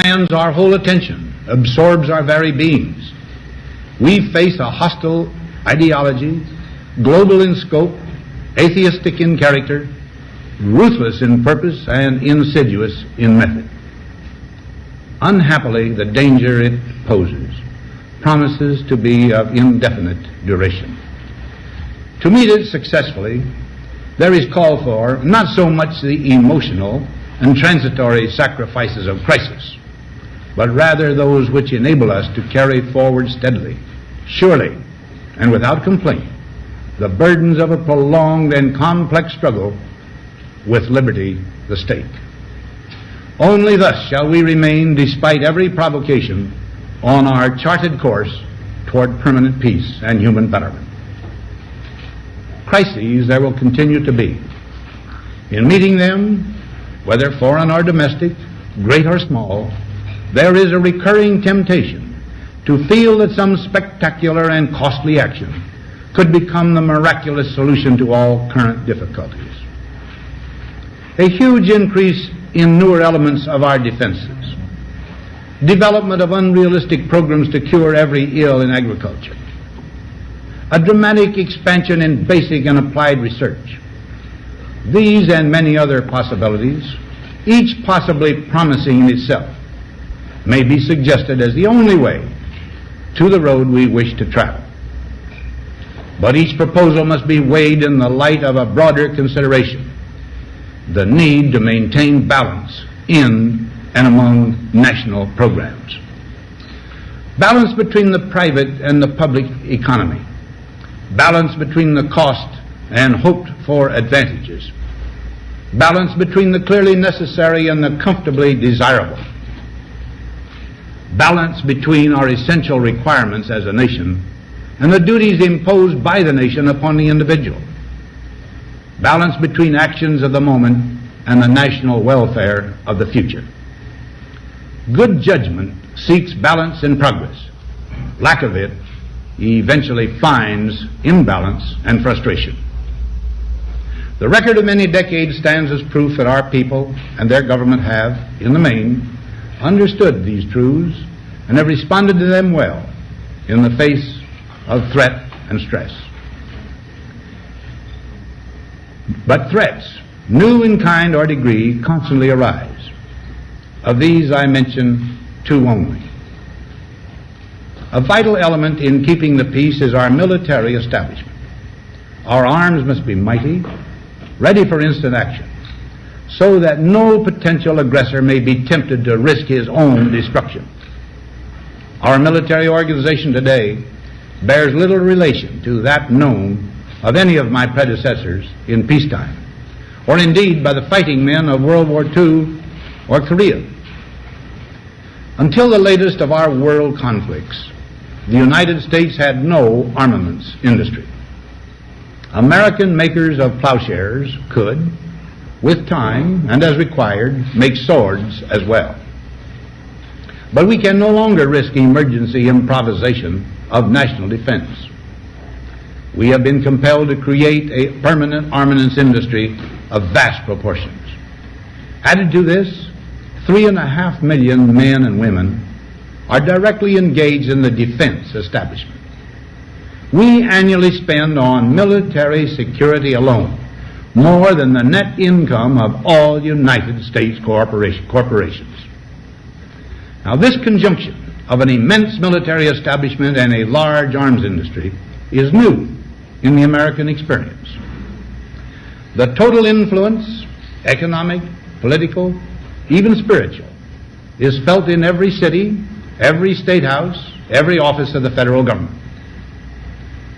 demands our whole attention, absorbs our very beings. We face a hostile ideology, global in scope, atheistic in character, ruthless in purpose, and insidious in method. Unhappily, the danger it poses promises to be of indefinite duration. To meet it successfully, there is call for not so much the emotional and transitory sacrifices of crisis, but rather those which enable us to carry forward steadily, surely, and without complaint, the burdens of a prolonged and complex struggle with liberty the stake. Only thus shall we remain, despite every provocation, on our charted course toward permanent peace and human betterment. Crises there will continue to be. In meeting them, whether foreign or domestic, great or small, there is a recurring temptation to feel that some spectacular and costly action could become the miraculous solution to all current difficulties. A huge increase in newer elements of our defenses, development of unrealistic programs to cure every ill in agriculture, a dramatic expansion in basic and applied research. These and many other possibilities, each possibly promising in itself, may be suggested as the only way to the road we wish to travel. But each proposal must be weighed in the light of a broader consideration: the need to maintain balance in and among national programs. Balance between the private and the public economy. Balance between the cost and hoped for advantages. Balance between the clearly necessary and the comfortably desirable. Balance between our essential requirements as a nation and the duties imposed by the nation upon the individual. Balance between actions of the moment and the national welfare of the future. Good judgment seeks balance in progress. Lack of it eventually finds imbalance and frustration. The record of many decades stands as proof that our people and their government have, in the main, understood these truths and have responded to them well in the face of threat and stress. But threats, new in kind or degree, constantly arise. Of these I mention two only. A vital element in keeping the peace is our military establishment. Our arms must be mighty, ready for instant action, so that no potential aggressor may be tempted to risk his own destruction. Our military organization today bears little relation to that known of any of my predecessors in peacetime, or indeed by the fighting men of World War II or Korea. Until the latest of our world conflicts, the United States had no armaments industry. American makers of plowshares could, with time and as required, make swords as well. But we can no longer risk emergency improvisation of national defense. We have been compelled to create a permanent armaments industry of vast proportions. Added to this, 3.5 million men and women are directly engaged in the defense establishment. We annually spend on military security alone more than the net income of all United States corporations. Now, this conjunction of an immense military establishment and a large arms industry is new in the American experience. The total influence, economic, political, even spiritual, is felt in every city, every state house, every office of the federal government.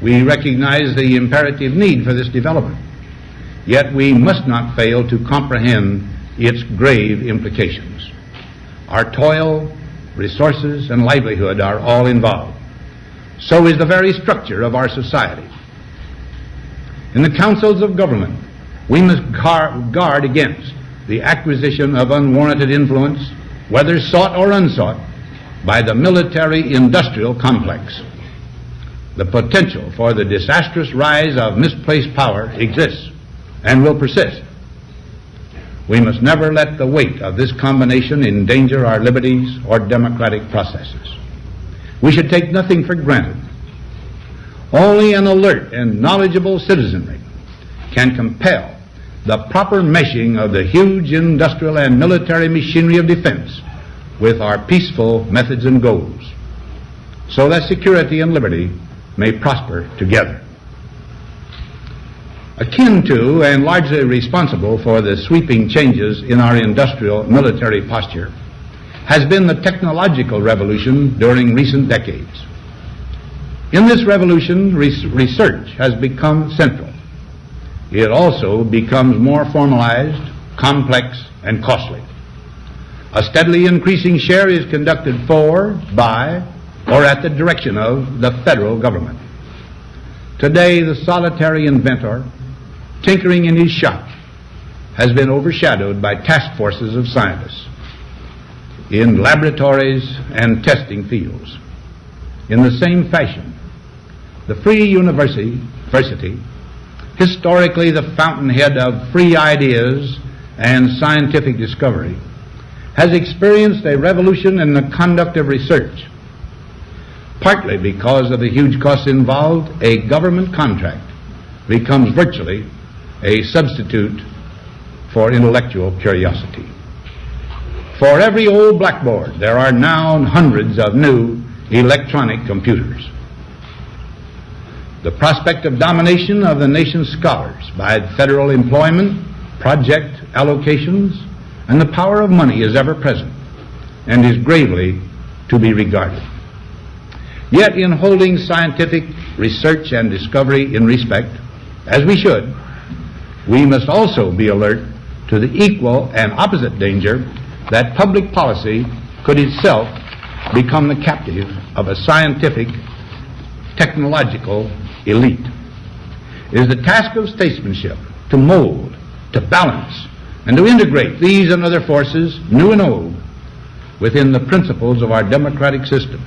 We recognize the imperative need for this development, yet we must not fail to comprehend its grave implications. Our toil, resources, and livelihood are all involved. So is the very structure of our society. In the councils of government, we must guard against the acquisition of unwarranted influence, whether sought or unsought, by the military-industrial complex. The potential for the disastrous rise of misplaced power exists and will persist. we must never let the weight of this combination endanger our liberties or democratic processes. We should take nothing for granted. Only an alert and knowledgeable citizenry can compel the proper meshing of the huge industrial and military machinery of defense with our peaceful methods and goals, so that security and liberty may prosper together. Akin to and largely responsible for the sweeping changes in our industrial military posture has been the technological revolution during recent decades. In this revolution, research has become central. It also becomes more formalized, complex, and costly. A steadily increasing share is conducted for, by, or at the direction of the federal government. Today, the solitary inventor, tinkering in his shop, has been overshadowed by task forces of scientists in laboratories and testing fields. In the same fashion, the free university, historically the fountainhead of free ideas and scientific discovery, has experienced a revolution in the conduct of research. Partly because of the huge costs involved, a government contract becomes virtually a substitute for intellectual curiosity. For every old blackboard, there are now hundreds of new electronic computers. The prospect of domination of the nation's scholars by federal employment, project allocations, and the power of money is ever present and is gravely to be regarded. Yet in holding scientific research and discovery in respect, as we should, we must also be alert to the equal and opposite danger that public policy could itself become the captive of a scientific, technological elite. It is the task of statesmanship to mold, to balance, and to integrate these and other forces, new and old, within the principles of our democratic system,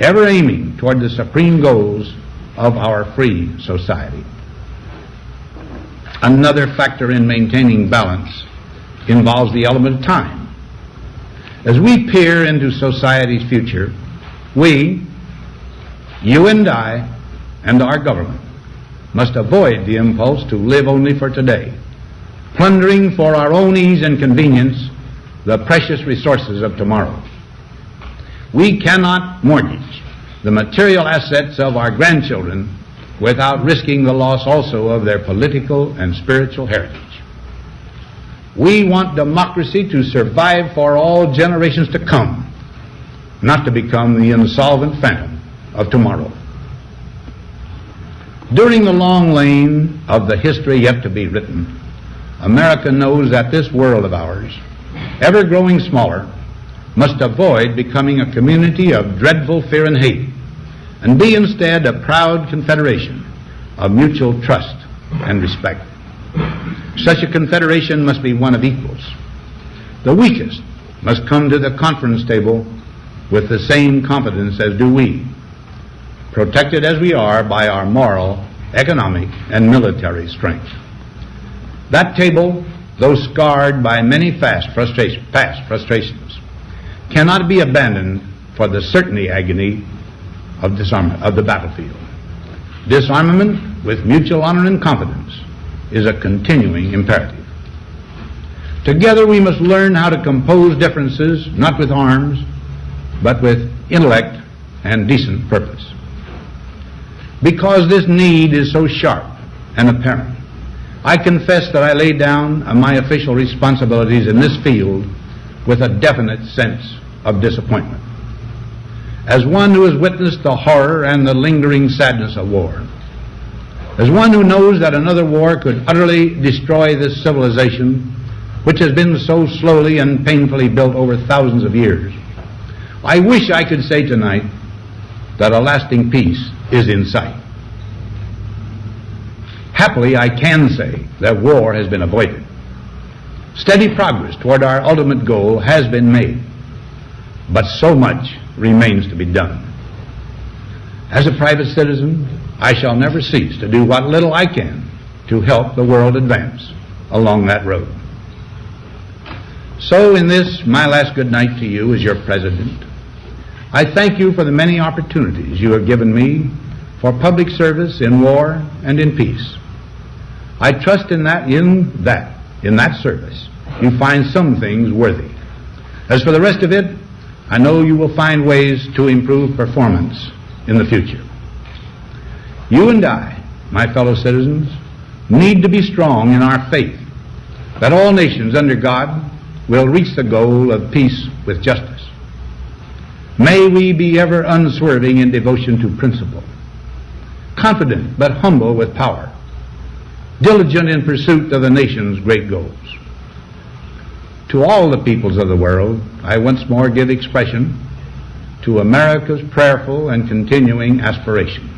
ever aiming toward the supreme goals of our free society. Another factor in maintaining balance involves the element of time. As we peer into society's future, we, you and I, and our government must avoid the impulse to live only for today, plundering for our own ease and convenience the precious resources of tomorrow. We cannot mortgage the material assets of our grandchildren without risking the loss also of their political and spiritual heritage. We want democracy to survive for all generations to come, not to become the insolvent phantom of tomorrow. During the long lane of the history yet to be written, America knows that this world of ours, ever growing smaller, must avoid becoming a community of dreadful fear and hate, and be instead a proud confederation of mutual trust and respect. Such a confederation must be one of equals. The weakest must come to the conference table with the same confidence as do we, protected as we are by our moral, economic, and military strength. That table, though scarred by many past frustrations, cannot be abandoned for the certainty agony of disarmament of the battlefield. Disarmament with mutual honor and confidence is a continuing imperative. Together we must learn how to compose differences, not with arms, but with intellect and decent purpose. Because this need is so sharp and apparent, I confess that I lay down my official responsibilities in this field with a definite sense of disappointment. As one who has witnessed the horror and the lingering sadness of war, as one who knows that another war could utterly destroy this civilization, which has been so slowly and painfully built over thousands of years, I wish I could say tonight that a lasting peace is in sight. Happily, I can say that war has been avoided. Steady progress toward our ultimate goal has been made, but so much remains to be done. As a private citizen, I shall never cease to do what little I can to help the world advance along that road. So in this, my last good night to you as your president, I thank you for the many opportunities you have given me for public service in war and in peace. I trust in that service, you find some things worthy. As for the rest of it, I know you will find ways to improve performance in the future. You and I, my fellow citizens, need to be strong in our faith that all nations under God will reach the goal of peace with justice. May we be ever unswerving in devotion to principle, confident but humble with power, diligent in pursuit of the nation's great goals. To all the peoples of the world, I once more give expression to America's prayerful and continuing aspiration.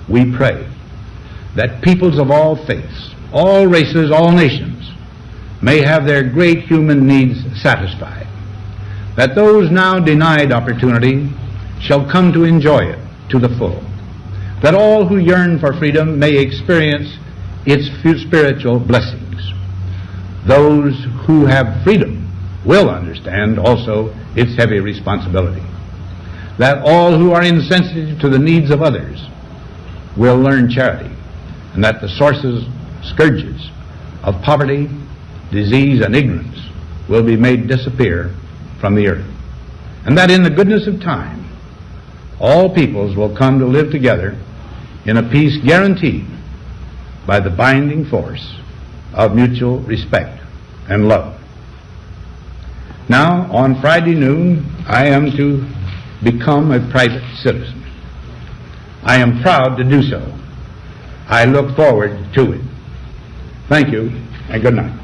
We pray that peoples of all faiths, all races, all nations may have their great human needs satisfied, that those now denied opportunity shall come to enjoy it to the full, that all who yearn for freedom may experience its spiritual blessings. Those who have freedom will understand also its heavy responsibility, that all who are insensitive to the needs of others will learn charity, and that the scourges of poverty, disease, and ignorance will be made disappear from the earth, and that in the goodness of time all peoples will come to live together in a peace guaranteed by the binding force of mutual respect and love. Now, on Friday noon, I am to become a private citizen. I am proud to do so. I look forward to it. Thank you, and good night.